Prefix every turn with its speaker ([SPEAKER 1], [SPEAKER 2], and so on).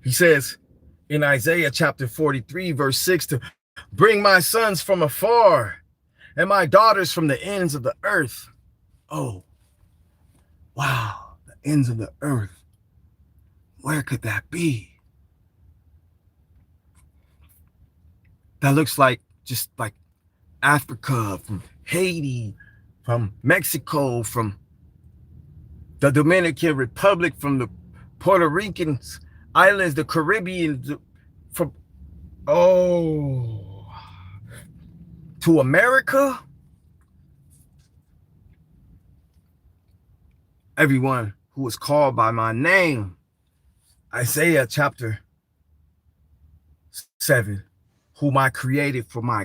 [SPEAKER 1] He says in Isaiah chapter 43, verse 6, to bring my sons from afar and my daughters from the ends of the earth. Oh, wow, the ends of the earth. Where could that be? That looks like just like Africa, from Haiti, from Mexico, from the Dominican Republic, from the Puerto Rican islands, the Caribbean, from, oh, to America. Everyone who is called by my name, Isaiah chapter 7, whom I created for my